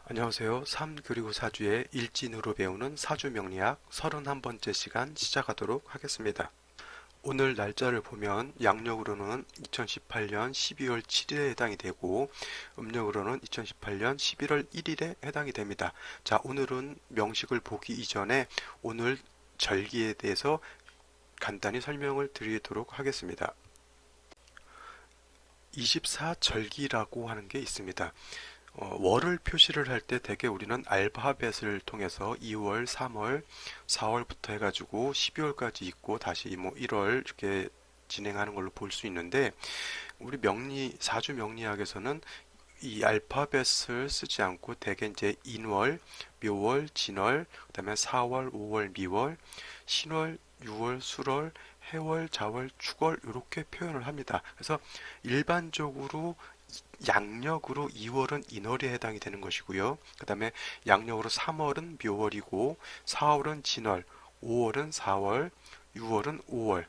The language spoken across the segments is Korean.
안녕하세요. 3 그리고 4주의 일진으로 배우는 사주 명리학 31번째 시간 시작하도록 하겠습니다. 오늘 날짜를 보면 양력으로는 2018년 12월 7일에 해당이 되고 음력으로는 2018년 11월 1일에 해당이 됩니다. 자, 오늘은 명식을 보기 이전에 오늘 절기에 대해서 간단히 설명을 드리도록 하겠습니다. 24절기라고 하는 게 있습니다. 월을 표시를 할 때 대개 우리는 알파벳을 통해서 2월, 3월, 4월부터 해가지고 12월까지 있고 다시 뭐 1월 이렇게 진행하는 걸로 볼 수 있는데 우리 사주 명리학에서는 이 알파벳을 쓰지 않고 대개 이제 인월, 묘월, 진월, 그다음에 4월, 5월, 미월, 신월, 6월, 술월, 해월, 자월, 축월 이렇게 표현을 합니다. 그래서 일반적으로 양력으로 2월은 인월에 해당이 되는 것이고요. 그 다음에 양력으로 3월은 묘월이고 4월은 진월, 5월은 4월, 6월은 5월,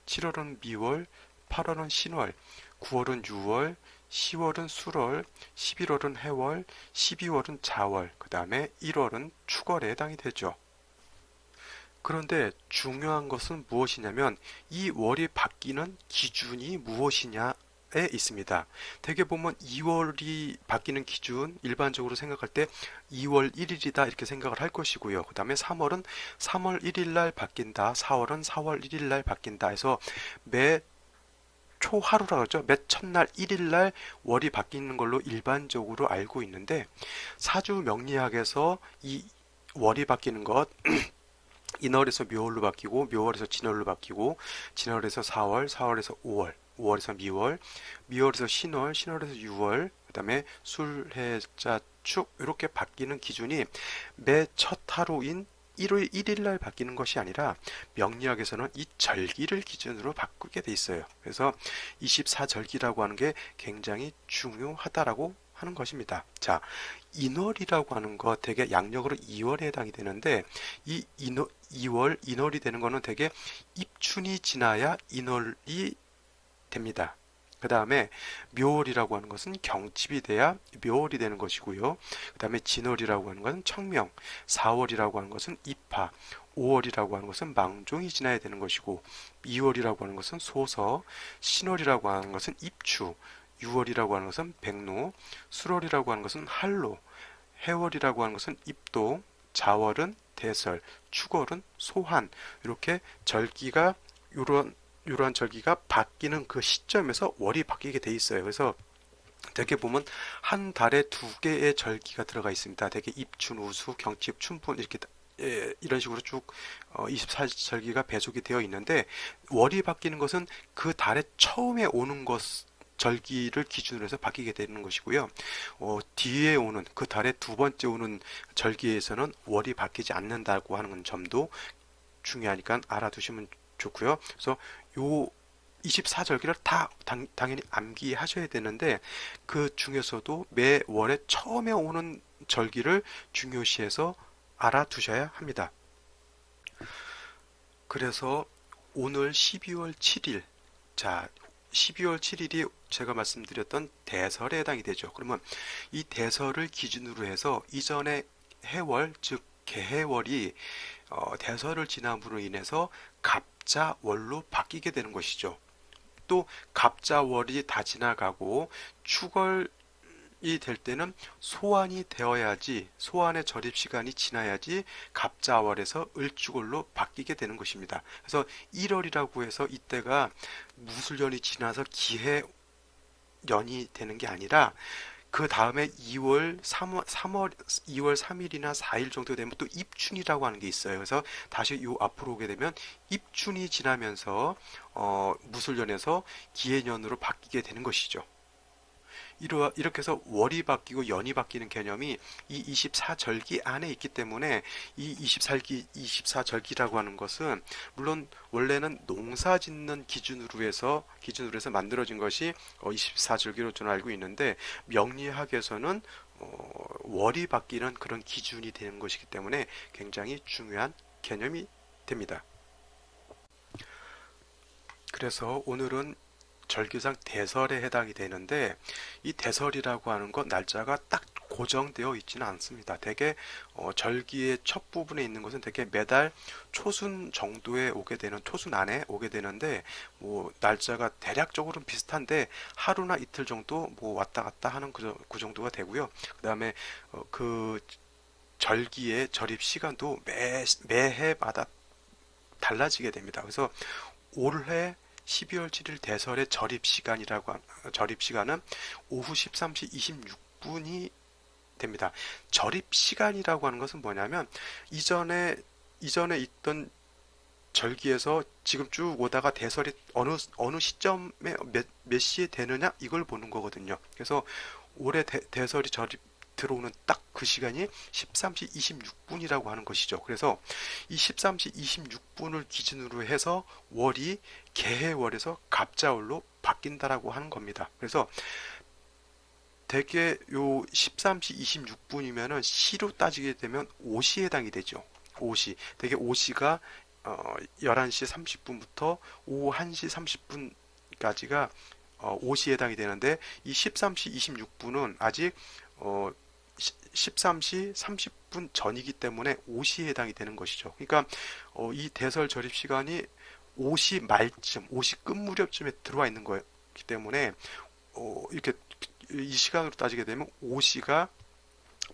7월은 미월, 8월은 신월, 9월은 6월, 10월은 술월, 11월은 해월, 12월은 자월, 그 다음에 1월은 축월에 해당이 되죠. 그런데 중요한 것은 무엇이냐면 이 월이 바뀌는 기준이 무엇이냐 에 있습니다. 대개 보면 2월이 바뀌는 기준 일반적으로 생각할 때 2월 1일이다 이렇게 생각을 할 것이고요. 그 다음에 3월은 3월 1일 날 바뀐다. 4월은 4월 1일 날 바뀐다 해서 매 초하루라고 하죠. 매 첫날 1일 날 월이 바뀌는 걸로 일반적으로 알고 있는데 사주 명리학에서 이 월이 바뀌는 것 인월에서 묘월로 바뀌고 묘월에서 진월로 바뀌고 진월에서 4월, 4월에서 5월, 5월에서 미월, 미월에서 신월, 신월에서 6월, 그 다음에 술, 해, 자, 축 이렇게 바뀌는 기준이 매 첫 하루인 1월 1일 날 바뀌는 것이 아니라 명리학에서는 이 절기를 기준으로 바꾸게 돼 있어요. 그래서 24절기라고 하는 게 굉장히 중요하다라고 하는 것입니다. 자, 인월이라고 하는 거 되게 양력으로 2월에 해당이 되는데 이 2월 인월이 되는 거는 되게 입춘이 지나야 인월이 됩니다. 그 다음에 묘월이라고 하는 것은 경칩이 돼야 묘월이 되는 것이고요. 그 다음에 진월이라고 하는 것은 청명, 4월이라고 하는 것은 입하, 5월이라고 하는 것은 망종이 지나야 되는 것이고 2월이라고 하는 것은 소서, 신월이라고 하는 것은 입추, 6월이라고 하는 것은 백로, 술월이라고 하는 것은 할로, 해월이라고 하는 것은 입도, 자월은 대설, 축월은 소환 이렇게 절기가 이러한 절기가 바뀌는 그 시점에서 월이 바뀌게 돼 있어요. 그래서 대개 보면 한 달에 두 개의 절기가 들어가 있습니다. 대개 입춘, 우수, 경칩, 춘분 이렇게 이런 식으로 쭉 24절기가 배속이 되어 있는데 월이 바뀌는 것은 그 달에 처음에 오는 것 절기를 기준으로 해서 바뀌게 되는 것이고요. 뒤에 오는 그 달에 두 번째 오는 절기에서는 월이 바뀌지 않는다고 하는 점도 중요하니까 알아두시면 좋고요. 그래서 요 24절기를 다 당연히 암기하셔야 되는데 그 중에서도 매 월에 처음에 오는 절기를 중요시해서 알아두셔야 합니다. 그래서 오늘 12월 7일 자 12월 7일이 제가 말씀드렸던 대설에 해당이 되죠. 그러면 이 대설을 기준으로 해서 이전에 해월 즉 개해월이 대설을 지남으로 인해서 갑자월로 바뀌게 되는 것이죠. 또 갑자월이 다 지나가고 축월이 될 때는 소환이 되어야지 소환의 절입 시간이 지나야지 갑자월에서 을축월로 바뀌게 되는 것입니다. 그래서 1월이라고 해서 이때가 무술년이 지나서 기해연이 되는 게 아니라 그 다음에 2월, 3월, 2월 3일이나 4일 정도 되면 또 입춘이라고 하는 게 있어요. 그래서 다시 요 앞으로 오게 되면 입춘이 지나면서 무술년에서 기해년으로 바뀌게 되는 것이죠. 이렇게 해서 월이 바뀌고 연이 바뀌는 개념이 이 24절기 안에 있기 때문에 이 24절기라고 하는 것은 물론 원래는 농사 짓는 기준으로 해서 만들어진 것이 24절기로 저는 알고 있는데 명리학에서는 월이 바뀌는 그런 기준이 되는 것이기 때문에 굉장히 중요한 개념이 됩니다. 그래서 오늘은 절기상 대설에 해당이 되는데 이 대설이라고 하는 건 날짜가 딱 고정되어 있지는 않습니다. 대개 절기의 첫 부분에 있는 것은 대개 매달 초순 정도에 오게 되는, 초순 안에 오게 되는데, 뭐 날짜가 대략적으로는 비슷한데 하루나 이틀 정도 뭐 왔다 갔다 하는 그 정도가 되고요. 그 다음에 그 절기의 절입 시간도 매해마다 달라지게 됩니다. 그래서 올해 12월 7일 대설의 절입 시간은 오후 13시 26분이 됩니다. 절입 시간이라고 하는 것은 뭐냐면 이전에 있던 절기에서 지금 쭉 오다가 대설이 어느 시점에 몇 시에 되느냐 이걸 보는 거거든요. 그래서 올해 대설이 절입 들어오는 딱 그 시간이 13시 26분이라고 하는 것이죠. 그래서 이 13시 26분을 기준으로 해서 월이 개해월에서 갑자월로 바뀐다라고 하는 겁니다. 그래서 대개 요 13시 26분이면은 시로 따지게 되면 오시에 해당이 되죠. 오시. 대개 오시가 11시 30분부터 오후 1시 30분까지가 오시에 해당이 되는데 이 13시 26분은 아직 13시 30분 전이기 때문에 오시에 해당이 되는 것이죠. 그러니까 이 대설 절입 시간이 오시 말쯤, 오시 끝 무렵쯤에 들어와 있는 거기 때문에 이렇게 이 시간으로 따지게 되면 오시가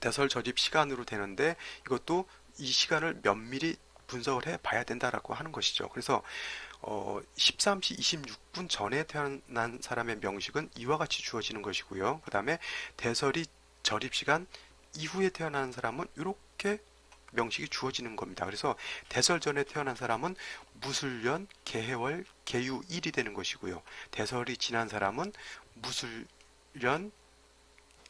대설 절입 시간으로 되는데 이것도 이 시간을 면밀히 분석을 해 봐야 된다라고 하는 것이죠. 그래서 13시 26분 전에 태어난 사람의 명식은 이와 같이 주어지는 것이고요. 그 다음에 대설이 절입 시간 이후에 태어난 사람은 이렇게 명식이 주어지는 겁니다. 그래서 대설 전에 태어난 사람은 무술년, 개해월, 개유일이 되는 것이고요. 대설이 지난 사람은 무술년,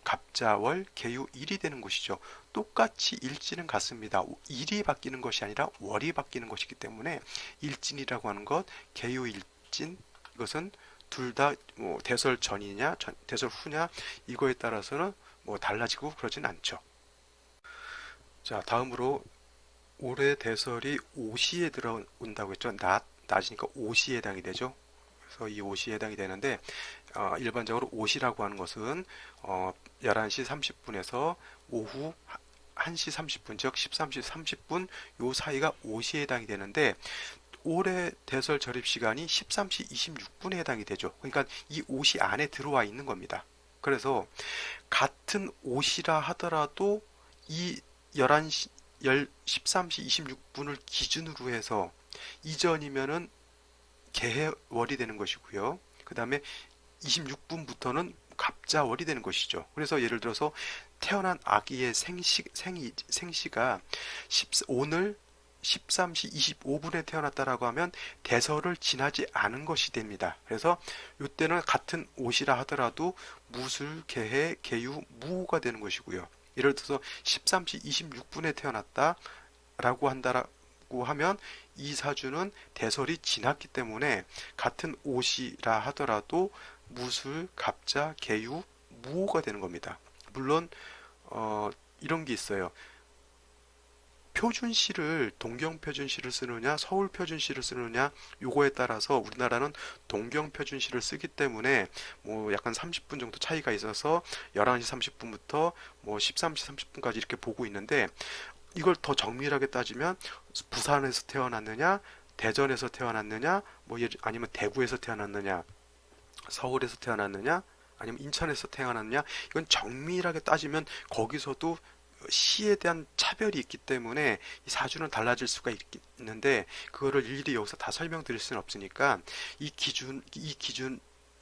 갑자월, 개유일이 되는 것이죠. 똑같이 일진은 같습니다. 일이 바뀌는 것이 아니라 월이 바뀌는 것이기 때문에 일진이라고 하는 것, 개유일진, 이것은 둘 다 뭐 대설 전이냐, 대설 후냐 이거에 따라서는 뭐 달라지고 그러진 않죠. 자, 다음으로 올해 대설이 오시에 들어온다고 했죠. 낮이니까 오시에 해당이 되죠. 그래서 이 오시에 해당이 되는데 일반적으로 오시라고 하는 것은 11시 30분에서 오후 1시 30분, 즉 13시 30분 요 사이가 오시에 해당이 되는데 올해 대설 절입 시간이 13시 26분에 해당이 되죠. 그러니까 이 오시 안에 들어와 있는 겁니다. 그래서 같은 오시라 하더라도 이 11시 13시 26분을 기준으로 해서 이전이면은 개해월이 되는 것이고요. 그 다음에 26분부터는 갑자월이 되는 것이죠. 그래서 예를 들어서 태어난 아기의 생시가 오늘 13시 25분에 태어났다라고 하면 대설을 지나지 않은 것이 됩니다. 그래서 이때는 같은 옷이라 하더라도 무술, 개해, 개유, 무호가 되는 것이고요. 예를 들어서 13시 26분에 태어났다라고 한다라고 하면 이 사주는 대설이 지났기 때문에 같은 옷이라 하더라도 무술, 갑자, 개유, 무호가 되는 겁니다. 물론 이런 게 있어요. 표준시를 동경표준시를 쓰느냐 서울표준시를 쓰느냐 요거에 따라서 우리나라는 동경표준시를 쓰기 때문에 뭐 약간 30분 정도 차이가 있어서 11시 30분부터 뭐 13시 30분까지 이렇게 보고 있는데 이걸 더 정밀하게 따지면 부산에서 태어났느냐 대전에서 태어났느냐 뭐 아니면 대구에서 태어났느냐 서울에서 태어났느냐 아니면 인천에서 태어났느냐 이건 정밀하게 따지면 거기서도 시에 대한 차별이 있기 때문에 이 사주는 달라질 수가 있는데 그거를 일일이 여기서 다 설명드릴 수는 없으니까 이 기준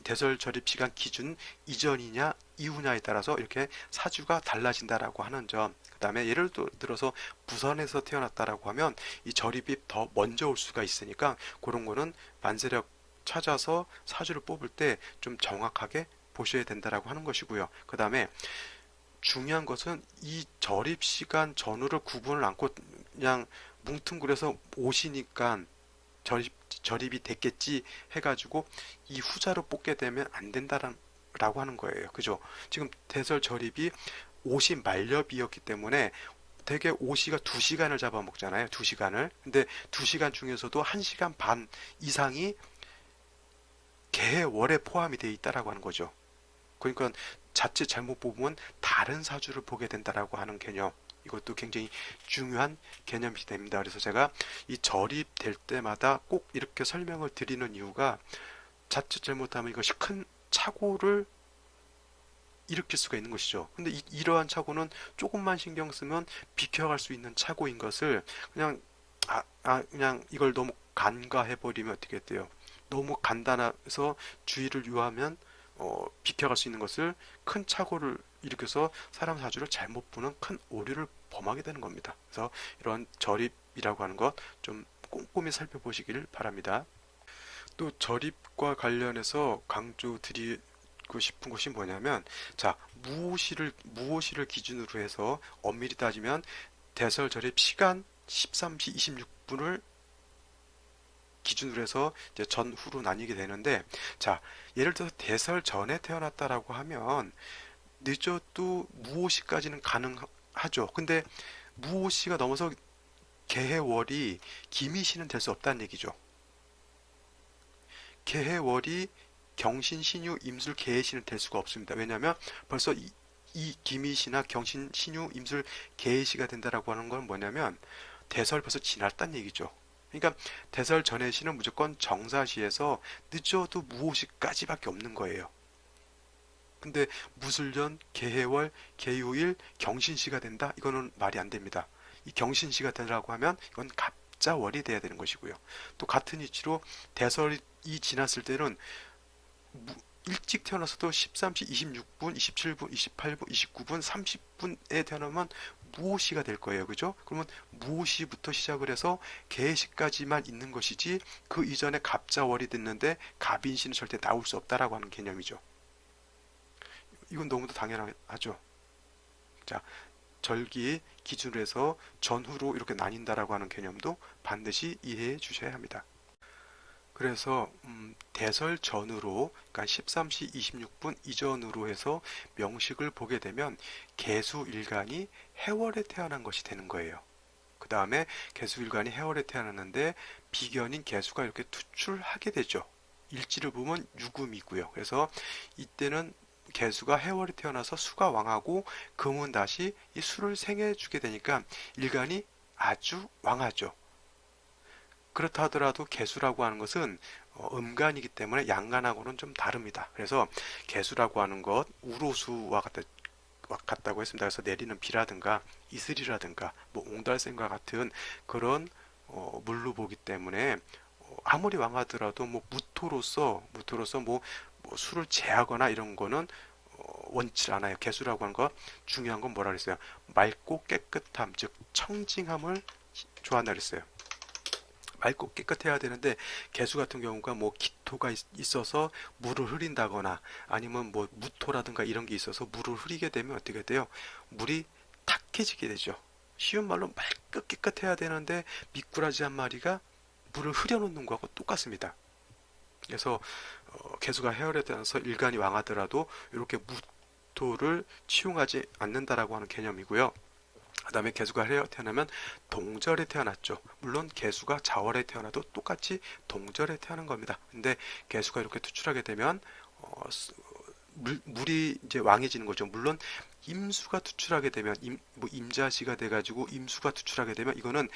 대설 절입 시간 기준 이전이냐 이후냐에 따라서 이렇게 사주가 달라진다라고 하는 점. 그다음에 예를 들어서 부산에서 태어났다라고 하면 이 절입이 더 먼저 올 수가 있으니까 그런 거는 만세력 찾아서 사주를 뽑을 때 좀 정확하게 보셔야 된다라고 하는 것이고요. 그다음에 중요한 것은 이 절입 시간 전후를 구분을 않고 그냥 뭉뚱그려서 오시니까 절입이 됐겠지 해가지고 이 후자로 뽑게 되면 안 된다라고 하는 거예요. 그죠? 지금 대설 절입이 오시 말렵이었기 때문에 되게 오시가 2시간을 잡아먹잖아요. 2시간을. 근데 2시간 중에서도 1시간 반 이상이 개월에 포함이 되어 있다라고 하는 거죠. 그러니까 자칫 잘못 보면 다른 사주를 보게 된다라고 하는 개념. 이것도 굉장히 중요한 개념이 됩니다. 그래서 제가 이 절입될 때마다 꼭 이렇게 설명을 드리는 이유가 자칫 잘못하면 이것이 큰 착오를 일으킬 수가 있는 것이죠. 근데 이러한 착오는 조금만 신경 쓰면 비켜갈 수 있는 착오인 것을 그냥 그냥 이걸 너무 간과해 버리면 어떻게 돼요? 너무 간단해서 주의를 유하면 비켜갈 수 있는 것을 큰 착오를 일으켜서 사람 사주를 잘못 보는 큰 오류를 범하게 되는 겁니다. 그래서 이런 절입이라고 하는 것 좀 꼼꼼히 살펴보시길 바랍니다. 또 절입과 관련해서 강조드리고 싶은 것이 뭐냐면, 자, 무오시를 기준으로 해서 엄밀히 따지면 대설 절입 시간 13시 26분을 기준으로 해서 이제 전후로 나뉘게 되는데, 자, 예를 들어서 대설 전에 태어났다라고 하면 늦어도 무오시까지는 가능하죠. 근데 무오시가 넘어서 개해월이 기미시는 될 수 없다는 얘기죠. 개해월이 경신, 신유, 임술, 개해시는 될 수가 없습니다. 왜냐하면 벌써 이 기미시나 경신, 신유, 임술, 개해시가 된다라고 하는 건 뭐냐면 대설 벌써 지났다는 얘기죠. 그러니까 대설 전의 시는 무조건 정사시에서 늦어도 무오시까지밖에 없는 거예요. 근데 무술년, 개해월, 개요일, 경신시가 된다? 이거는 말이 안 됩니다. 이 경신시가 되라고 하면 이건 갑자월이 돼야 되는 것이고요. 또 같은 이치로 대설이 지났을 때는 일찍 태어나서도 13시 26분, 27분, 28분, 29분, 30분에 태어나면 무오시가 될 거예요. 그죠? 그러면 무오시부터 시작을 해서 개시까지만 있는 것이지 그 이전에 갑자월이 됐는데 갑인시는 절대 나올 수 없다라고 하는 개념이죠. 이건 너무도 당연하죠. 자, 절기 기준으로 해서 전후로 이렇게 나뉜다라고 하는 개념도 반드시 이해해 주셔야 합니다. 그래서 대설 전후로, 그러니까 13시 26분 이전으로 해서 명식을 보게 되면 개수일간이 해월에 태어난 것이 되는 거예요. 그 다음에 개수일간이 해월에 태어났는데 비견인 개수가 이렇게 투출하게 되죠. 일지를 보면 유금이고요. 그래서 이때는 개수가 해월에 태어나서 수가 왕하고 금은 다시 이 수를 생해주게 되니까 일간이 아주 왕하죠. 그렇다 하더라도 개수라고 하는 것은 음간이기 때문에 양간하고는 좀 다릅니다. 그래서 개수라고 하는 것 우로수와 같다고 했습니다. 그래서 내리는 비라든가 이슬이라든가 뭐 옹달샘과 같은 그런 물로 보기 때문에 아무리 왕하더라도 뭐 무토로서 뭐 수를 제하거나 이런 거는 원치 않아요. 개수라고 하는 것 중요한 건 뭐라 그랬어요? 맑고 깨끗함, 즉 청징함을 좋아한다 그랬어요. 맑고 깨끗해야 되는데 개수 같은 경우가 뭐 기토가 있어서 물을 흐린다거나 아니면 뭐 무토라든가 이런 게 있어서 물을 흐리게 되면 어떻게 돼요? 물이 탁해지게 되죠. 쉬운 말로 맑고 깨끗해야 되는데 미꾸라지 한 마리가 물을 흐려놓는 거하고 똑같습니다. 그래서 개수가 해열에 따라서 일간이 왕하더라도 이렇게 무토를 치용하지 않는다라고 하는 개념이고요. 그 다음에 개수가 해열에 태어나면 동절에 태어났죠. 물론 개수가 자월에 태어나도 똑같이 동절에 태어난 겁니다. 근데 개수가 이렇게 투출하게 되면 물이 이제 왕해지는 거죠. 물론 임수가 투출하게 되면 뭐 임자시가 돼가지고 임수가 투출하게 되면 이거는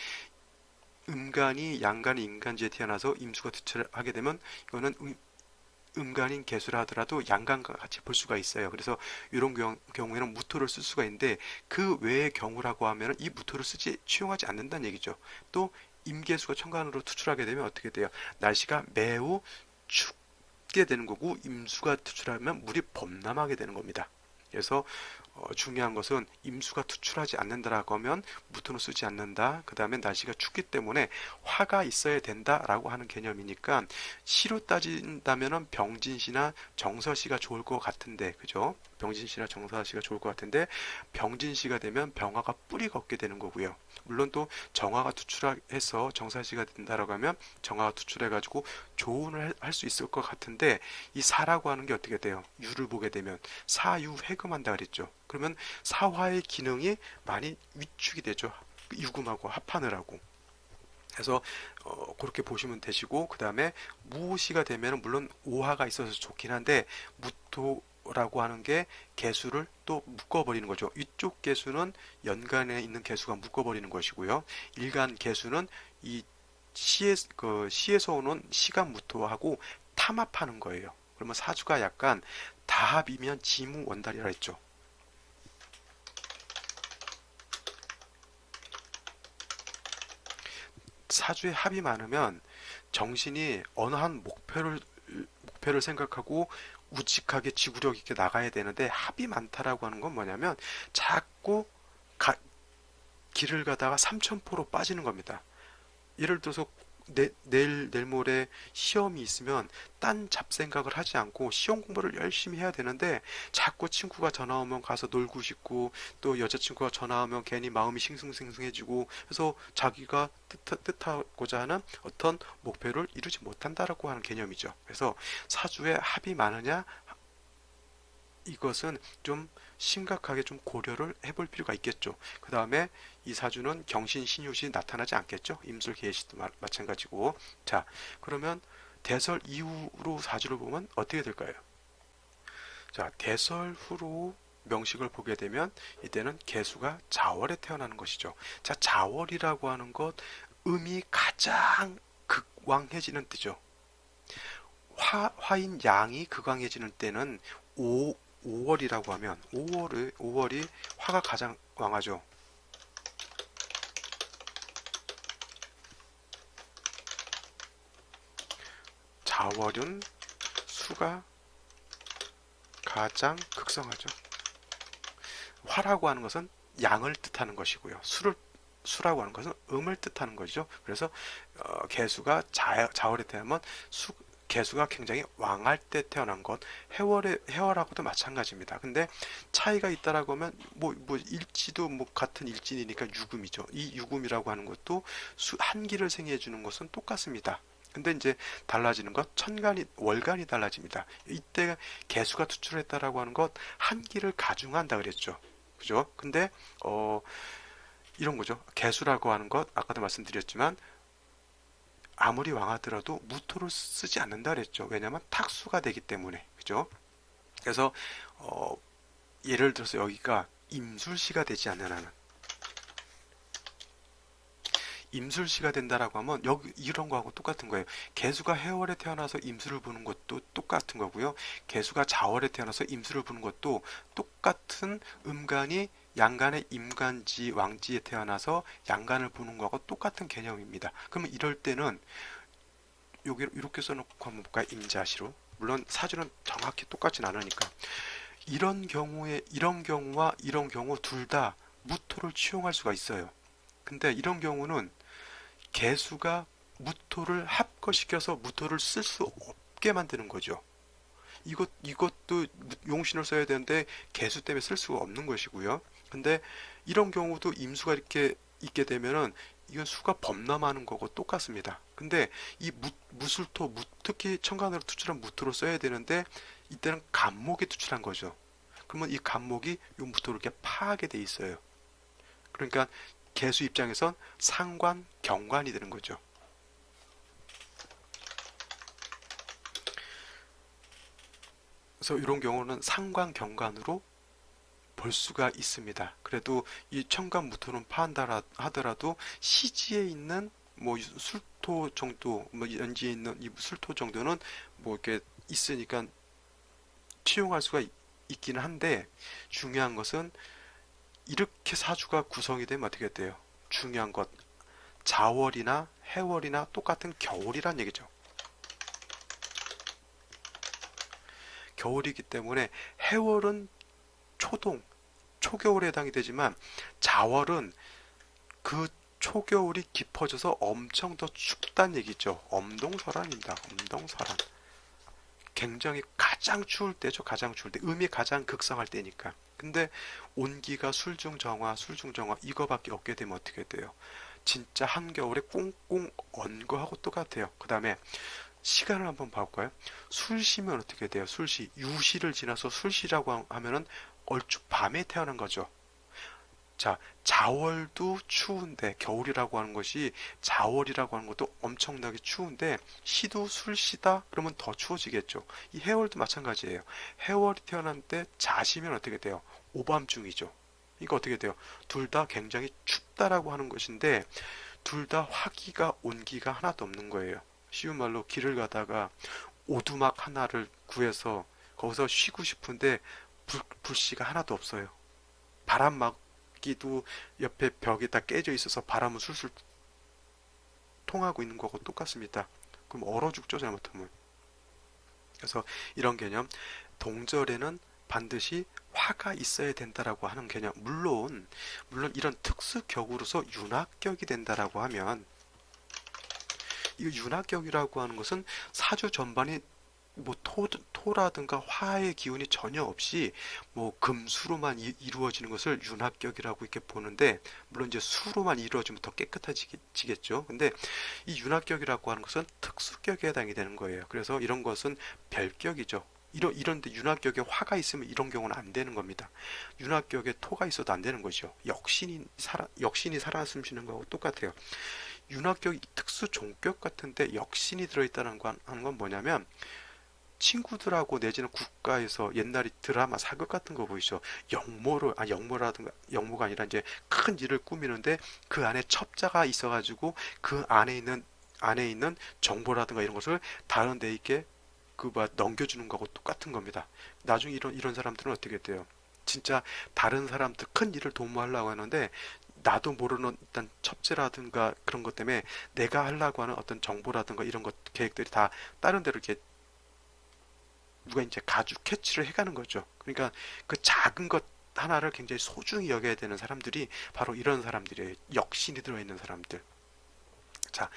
음간이 양간이 인간지에 태어나서 임수가 투출하게 되면 이거는 음간인 개수라 하더라도 양간과 같이 볼 수가 있어요. 그래서 이런 경우에는 무토를 쓸 수가 있는데 그 외의 경우라고 하면 이 무토를 취용하지 않는다는 얘기죠. 또 임계수가 천간으로 투출하게 되면 어떻게 돼요? 날씨가 매우 춥게 되는 거고 임수가 투출하면 물이 범람하게 되는 겁니다. 그래서 중요한 것은 임수가 투출하지 않는다라고 하면 무토는 쓰지 않는다. 그 다음에 날씨가 춥기 때문에 화가 있어야 된다라고 하는 개념이니까 시로 따진다면은 병진시나 정서시가 좋을 것 같은데, 그죠? 병진시나 정서시가 좋을 것 같은데 병진시가 되면 병화가 뿌리가 없게 되는 거고요. 물론 또 정화가 투출해서 정사시가 된다라고 하면 정화가 투출해가지고 조운을 할 수 있을 것 같은데 이 사라고 하는 게 어떻게 돼요? 유를 보게 되면 사유회금한다 그랬죠. 그러면 사화의 기능이 많이 위축이 되죠. 유금하고 합하느라고. 그래서 그렇게 보시면 되시고 그 다음에 무오시가 되면 물론 오화가 있어서 좋긴 한데 무토 개수라고 하는 게 개수를 또 묶어버리는 거죠. 이쪽 개수는 연간에 있는 개수가 묶어버리는 것이고요. 일간 개수는 이 시에서 오는 시간무토하고 탐합하는 거예요. 그러면 사주가 약간 다합이면 지무원달이라 했죠. 사주에 합이 많으면 정신이 어느 한 목표를 생각하고 우직하게 지구력 있게 나가야 되는데, 합이 많다라고 하는 건 뭐냐면 자꾸 길을 가다가 삼천포로 빠지는 겁니다. 예를 들어서 내일 모레 시험이 있으면 딴 잡생각을 하지 않고 시험 공부를 열심히 해야 되는데, 자꾸 친구가 전화 오면 가서 놀고 싶고, 또 여자친구가 전화 오면 괜히 마음이 싱숭생숭해지고, 그래서 자기가 뜻하고자 하는 어떤 목표를 이루지 못한다라고 하는 개념이죠. 그래서 사주에 합이 많으냐, 이것은 좀 심각하게 좀 고려를 해볼 필요가 있겠죠. 그 다음에 이 사주는 경신신유시 나타나지 않겠죠. 임술 계시도 마찬가지고. 자, 그러면 대설 이후로 사주를 보면 어떻게 될까요? 자, 대설 후로 명식을 보게 되면 이때는 개수가 자월에 태어나는 것이죠. 자, 자월이라고 하는 것, 음이 가장 극왕해지는 때죠. 화인 양이 극왕해지는 때는 5월이라고 하면 5월이 화가 가장 왕하죠. 자월은 수가 가장 극성하죠. 화라고 하는 것은 양을 뜻하는 것이고요. 수라고 하는 것은 음을 뜻하는 것이죠. 그래서 개수가 자월에 태어나면 개수가 굉장히 왕할 때 태어난 것, 해월하고도 마찬가지입니다. 근데 차이가 있다라고 하면 뭐 일지도 뭐 같은 일진이니까 유금이죠. 이 유금이라고 하는 것도 한기를 생해해 주는 것은 똑같습니다. 근데 이제 달라지는 것, 월간이 달라집니다. 이때 개수가 투출했다라고 하는 것, 한기를 가중한다 그랬죠. 그죠? 근데 이런 거죠. 개수라고 하는 것, 아까도 말씀드렸지만 아무리 왕하더라도 무토를 쓰지 않는다 그랬죠. 왜냐하면 탁수가 되기 때문에. 그죠? 그래서 예를 들어서 여기가 임술시가 되지 않는 한은, 임술시가 된다라고 하면 여기 이런 거하고 똑같은 거예요. 개수가 해월에 태어나서 임술을 보는 것도 똑같은 거고요. 개수가 자월에 태어나서 임술을 보는 것도 똑같은 음간이 양간의 임간지 왕지에 태어나서 양간을 보는 거하고 똑같은 개념입니다. 그러면 이럴 때는 여기 이렇게 써놓고 한번 볼까요? 임자시로. 물론 사주는 정확히 똑같진 않으니까. 이런 경우와 이런 경우 둘 다 무토를 취용할 수가 있어요. 근데 이런 경우는 개수가 무토를 합거시켜서 무토를 쓸 수 없게 만드는 거죠. 이것도 용신을 써야 되는데 개수 때문에 쓸 수가 없는 것이고요. 근데 이런 경우도 임수가 이렇게 있게 되면은 이건 수가 범람하는 거고 똑같습니다. 근데 이 무술토, 특히 천간으로 투출한 무토로 써야 되는데 이때는 간목이 투출한 거죠. 그러면 이 간목이 이 무토를 이렇게 파하게 돼 있어요. 그러니까 개수 입장에선 상관, 경관이 되는 거죠. 그래서 이런 경우는 상관, 경관으로 볼 수가 있습니다. 그래도 이 천간무토는 파한다 하더라도 시지에 있는 뭐 술토 정도, 뭐 연지에 있는 이 술토 정도는 뭐 이렇게 있으니까 취용할 수가 있기는 한데, 중요한 것은 이렇게 사주가 구성이 되면 어떻게 돼요? 중요한 것, 자월이나 해월이나 똑같은 겨울이란 얘기죠. 겨울이기 때문에 해월은 초겨울에 해당이 되지만 자월은 그 초겨울이 깊어져서 엄청 더 춥다는 얘기죠. 엄동설환입니다. 엄동설환. 굉장히 가장 추울 때죠. 가장 추울 때. 음이 가장 극성할 때니까. 근데 온기가 술중정화 이거밖에 없게 되면 어떻게 돼요? 진짜 한겨울에 꽁꽁 언 거하고 똑같아요. 그 다음에 시간을 한번 봐볼까요? 술시면 어떻게 돼요? 술시, 유시를 지나서 술시라고 하면은 얼추 밤에 태어난 거죠. 자, 자월도 추운데, 겨울이라고 하는 것이 자월이라고 하는 것도 엄청나게 추운데, 시도 술시다? 그러면 더 추워지겠죠. 이 해월도 마찬가지예요. 해월이 태어난 때 자시면 어떻게 돼요? 오밤중이죠. 이거 어떻게 돼요? 둘 다 굉장히 춥다라고 하는 것인데, 둘 다 화기가 온기가 하나도 없는 거예요. 쉬운 말로 길을 가다가 오두막 하나를 구해서 거기서 쉬고 싶은데 불씨가 하나도 없어요. 바람 막기도 옆에 벽에다 깨져 있어서 바람은 술술 통하고 있는 거하고 똑같습니다. 그럼 얼어 죽죠, 잘못하면. 그래서 이런 개념, 동절에는 반드시 화가 있어야 된다라고 하는 개념. 물론 이런 특수격으로서 윤합격이 된다라고 하면, 이 윤합격이라고 하는 것은 사주 전반이 뭐 토라든가 화의 기운이 전혀 없이 뭐 금수로만 이루어지는 것을 윤합격이라고 이렇게 보는데, 물론 이제 수로만 이루어지면 더 깨끗해지겠죠. 근데 이 윤합격이라고 하는 것은 특수격에 해당이 되는 거예요. 그래서 이런 것은 별격이죠. 이런데 윤합격에 화가 있으면 이런 경우는 안 되는 겁니다. 윤합격에 토가 있어도 안 되는 거죠. 역신이 살아 숨쉬는 거하고 똑같아요. 윤합격 특수 종격 같은데 역신이 들어있다는 하는 건 뭐냐면, 친구들하고 내지는 국가에서 옛날에 드라마 사극 같은 거 보이죠. 영모라든가, 영모가 아니라 이제 큰 일을 꾸미는데 그 안에 첩자가 있어가지고 그 안에 있는 정보라든가 이런 것을 다른 데에게 넘겨주는 거하고 똑같은 겁니다. 나중에 이런 사람들은 어떻게 돼요? 진짜 다른 사람들 큰 일을 도모하려고 하는데 나도 모르는 일단 첩제라든가 그런 것 때문에 내가 하려고 하는 어떤 정보라든가 이런 것 계획들이 다 다른 데로 이렇게 누가 이제 가죽 캐치를 해가는 거죠. 그러니까 그 작은 것 하나를 굉장히 소중히 여겨야 되는 사람들이 바로 이런 사람들이에요. 역신이 들어있는 사람들. 자,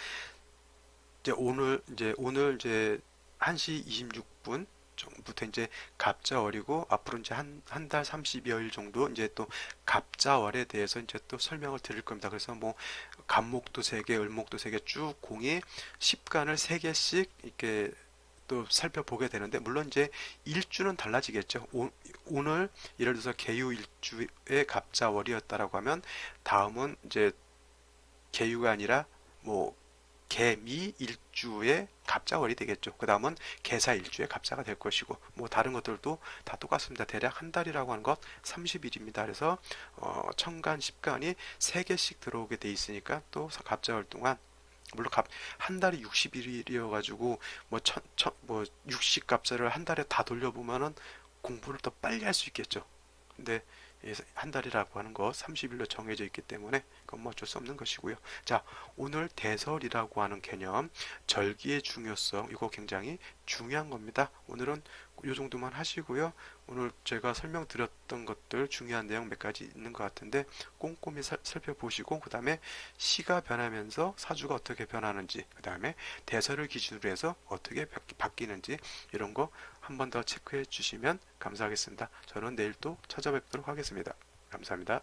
이제 오늘 1시 26분 부터 이제 갑자월이고, 앞으로 이제 한 달 30여일 정도 이제 또 갑자월에 대해서 이제 또 설명을 드릴 겁니다. 그래서 뭐 간목도 3개, 을목도 3개 쭉 공이 10간을 3개씩 이렇게 또 살펴보게 되는데, 물론 이제 일주는 달라지겠죠. 오늘 예를 들어서 개유 일주의 갑자월이었다라고 하면 다음은 이제 개유가 아니라 뭐 개미 일주의 갑자월이 되겠죠. 그 다음은 개사 일주의 갑자가 될 것이고, 뭐 다른 것들도 다 똑같습니다. 대략 한 달이라고 하는 것 30일입니다. 그래서 천간, 십간이 3개씩 들어오게 돼 있으니까 또 갑자월 동안, 물론 한 달이 60일이어가지고 뭐 60갑자를 한 달에 다 돌려보면은 공부를 더 빨리 할 수 있겠죠. 근데 한 달이라고 하는 거 30일로 정해져 있기 때문에 그건 뭐 어쩔 수 없는 것이고요. 자, 오늘 대설이라고 하는 개념, 절기의 중요성, 이거 굉장히 중요한 겁니다. 오늘은 이 정도만 하시고요. 오늘 제가 설명드렸던 것들 중요한 내용 몇 가지 있는 것 같은데 꼼꼼히 살펴보시고, 그 다음에 시가 변하면서 사주가 어떻게 변하는지, 그 다음에 대설을 기준으로 해서 어떻게 바뀌는지, 이런 거 한 번 더 체크해 주시면 감사하겠습니다. 저는 내일 또 찾아뵙도록 하겠습니다. 감사합니다.